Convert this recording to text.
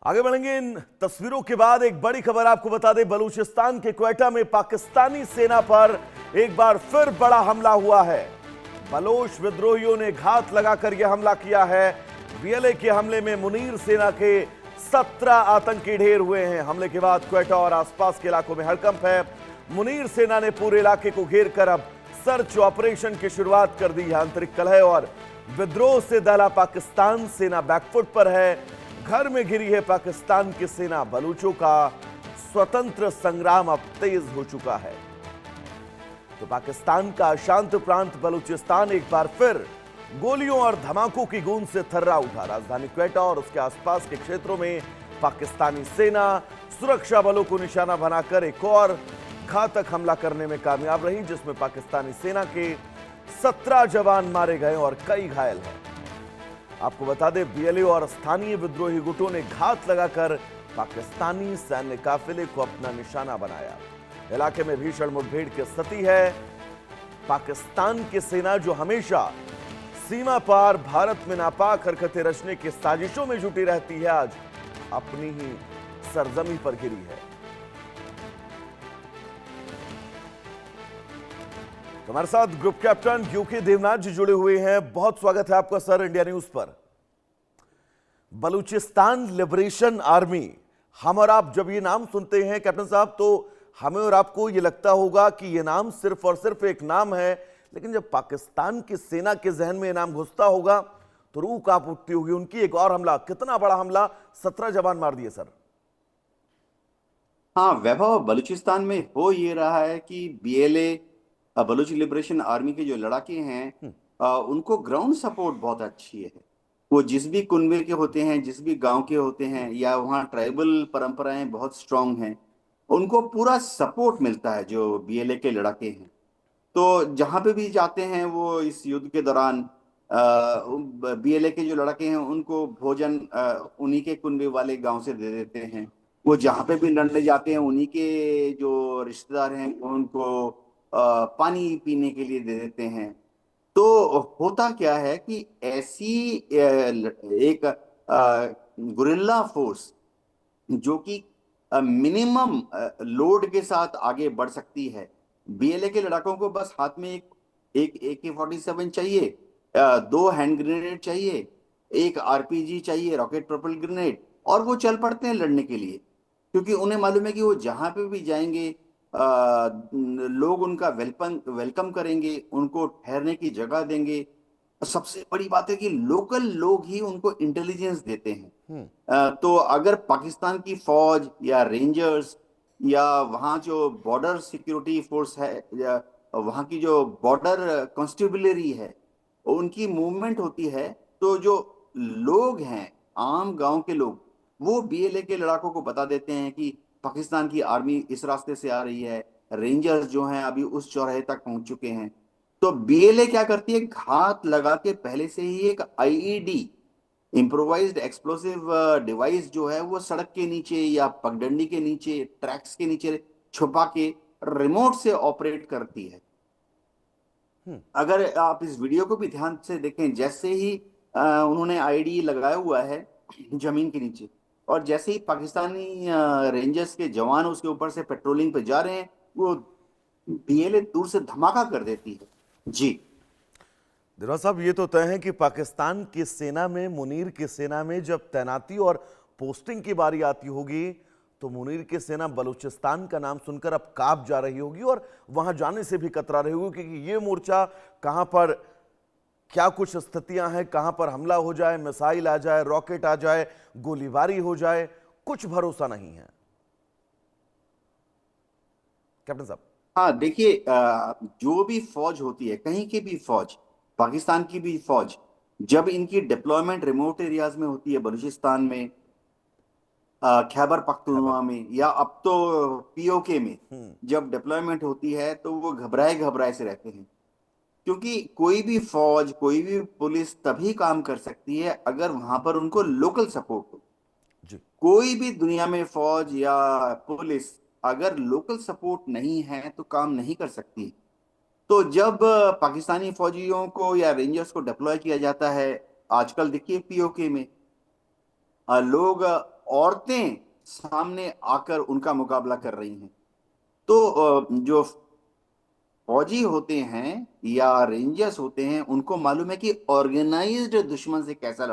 आगे बढ़ेंगे इन तस्वीरों के बाद। एक बड़ी खबर आपको बता दें, बलूचिस्तान के क्वेटा में पाकिस्तानी सेना पर एक बार फिर बड़ा हमला हुआ है। बलोच विद्रोहियों ने घात लगाकर यह हमला किया है। बीएलए के हमले में मुनीर सेना के 17 आतंकी ढेर हुए हैं। हमले के बाद क्वेटा और आसपास के इलाकों में हड़कंप है। मुनीर सेना ने पूरे इलाके को घेर कर अब सर्च ऑपरेशन की शुरुआत कर दी है। आंतरिक कलह और विद्रोह से दहला पाकिस्तान, सेना बैकफुट पर है। घर में घिरी है पाकिस्तान की सेना। बलूचों का स्वतंत्र संग्राम अब तेज हो चुका है। तो पाकिस्तान का अशांत प्रांत बलूचिस्तान एक बार फिर गोलियों और धमाकों की गूंज से थर्रा उठा। राजधानी क्वेटा और उसके आसपास के क्षेत्रों में पाकिस्तानी सेना सुरक्षा बलों को निशाना बनाकर एक और घातक हमला करने में कामयाब रही, जिसमें पाकिस्तानी सेना के 17 जवान मारे गए और कई घायल हैं। आपको बता दें, बीएलए और स्थानीय विद्रोही गुटों ने घात लगाकर पाकिस्तानी सैन्य काफिले को अपना निशाना बनाया। इलाके में भीषण मुठभेड़ की स्थिति है। पाकिस्तान की सेना, जो हमेशा सीमा पार भारत में नापाक हरकतें रचने की साजिशों में जुटी रहती है, आज अपनी ही सरजमी पर गिरी है। हमारे साथ ग्रुप कैप्टन यूके देवनाथ जी जुड़े हुए हैं। बहुत स्वागत है आपका सर इंडिया न्यूज पर। बलूचिस्तान लिबरेशन आर्मी, हम और आप जब ये नाम सुनते हैं कैप्टन साहब, तो हमें और आपको ये लगता होगा कि ये नाम सिर्फ और सिर्फ एक नाम है, लेकिन जब पाकिस्तान की सेना के जहन में ये नाम घुसता होगा तो रूह कांप उठती होगी। उनकी एक और हमला, कितना बड़ा हमला, 17 जवान मार दिए सर। हाँ वैभव, बलूचिस्तान में हो ये रहा है कि बीएलए बलूच लिबरेशन आर्मी के जो लड़ाके हैं उनको ग्राउंड सपोर्ट बहुत अच्छी है। वो जिस भी कुनबे के होते हैं, जिस भी गांव के होते हैं, या वहाँ ट्राइबल परंपराएं बहुत स्ट्रांग हैं, उनको पूरा सपोर्ट मिलता है जो बीएलए के लड़ाके हैं। तो जहां पे भी जाते हैं वो इस युद्ध के दौरान बीएलए के जो लड़के हैं उनको भोजन उन्हीं के कुनबे वाले गांव से दे देते हैं। वो जहां पे भी लड़ने जाते हैं उन्हीं के जो रिश्तेदार हैं उनको पानी पीने के लिए दे देते हैं। तो होता क्या है कि ऐसी एक गुरिल्ला फोर्स जो कि मिनिमम लोड के साथ आगे बढ़ सकती है। बीएलए के लड़ाकों को बस हाथ में एक AK-47 चाहिए, 2 हैंड ग्रेनेड चाहिए, एक आरपीजी चाहिए, रॉकेट प्रोपेल ग्रेनेड, और वो चल पड़ते हैं लड़ने के लिए। क्योंकि उन्हें मालूम है कि वो जहां पे भी जाएंगे लोग उनका वेलकम करेंगे, उनको ठहरने की जगह देंगे। सबसे बड़ी बात है कि लोकल लोग ही उनको इंटेलिजेंस देते हैं। तो अगर पाकिस्तान की फौज या रेंजर्स या वहाँ जो बॉर्डर सिक्योरिटी फोर्स है या वहाँ की जो बॉर्डर कॉन्स्टेबलरी है, उनकी मूवमेंट होती है, तो जो लोग हैं, आम गांव के लोग, वो बीएलए के लड़ाकों को बता देते हैं कि पाकिस्तान की आर्मी इस रास्ते से आ रही है। रेंजर्स जो हैं अभी उस चौराहे तक पहुंच चुके हैं। तो बीएलए क्या करती है, घात लगा के पहले से ही एक आईईडी, इम्प्रोवाइज्ड एक्सप्लोसिव डिवाइस जो है वो सड़क के नीचे या पगडंडी के नीचे, ट्रैक्स के नीचे छुपा के रिमोट से ऑपरेट करती है। अगर आप इस वीडियो को भी ध्यान से देखें, जैसे ही उन्होंने आईडी लगाया हुआ है जमीन के नीचे, और जैसे ही पाकिस्तानी रेंजर्स के जवान उसके ऊपर से पेट्रोलिंग पे जा रहे हैं, वो बीएलए दूर से धमाका कर देती है। जी दिलवा साहब, ये तो तय है कि पाकिस्तान की सेना में, मुनीर की सेना में जब तैनाती और पोस्टिंग की बारी आती होगी तो मुनीर की सेना बलूचिस्तान का नाम सुनकर अब कांप जा रही होगी और वहां जाने से भी कतरा रही होगी, क्योंकि ये मोर्चा कहां पर क्या कुछ स्थितियां हैं, कहां पर हमला हो जाए, मिसाइल आ जाए, रॉकेट आ जाए, गोलीबारी हो जाए, कुछ भरोसा नहीं है कैप्टन साहब। हाँ, देखिए, जो भी फौज होती है, कहीं की भी फौज, पाकिस्तान की भी फौज, जब इनकी डिप्लॉयमेंट रिमोट एरियाज में होती है, बलूचिस्तान में, खैबर पख्तूनख्वा में, या अब तो पीओके में जब डिप्लॉयमेंट होती है, तो वो घबराए घबराए से रहते हैं। क्योंकि कोई भी फौज, कोई भी पुलिस तभी काम कर सकती है अगर वहां पर उनको लोकल सपोर्ट हो। जी। कोई भी दुनिया में फौज या पुलिस अगर लोकल सपोर्ट नहीं है तो काम नहीं कर सकती। तो जब पाकिस्तानी फौजियों को या रेंजर्स को डिप्लॉय किया जाता है, आजकल देखिए पीओके में लोग औरतें सामने आकर उनका मुकाबला कर रही हैं। तो जो फौजी होते हैं या रेंजर्स होते हैं, उनको मालूम है कि ऑर्गेनाइज्ड दुश्मन से कैसा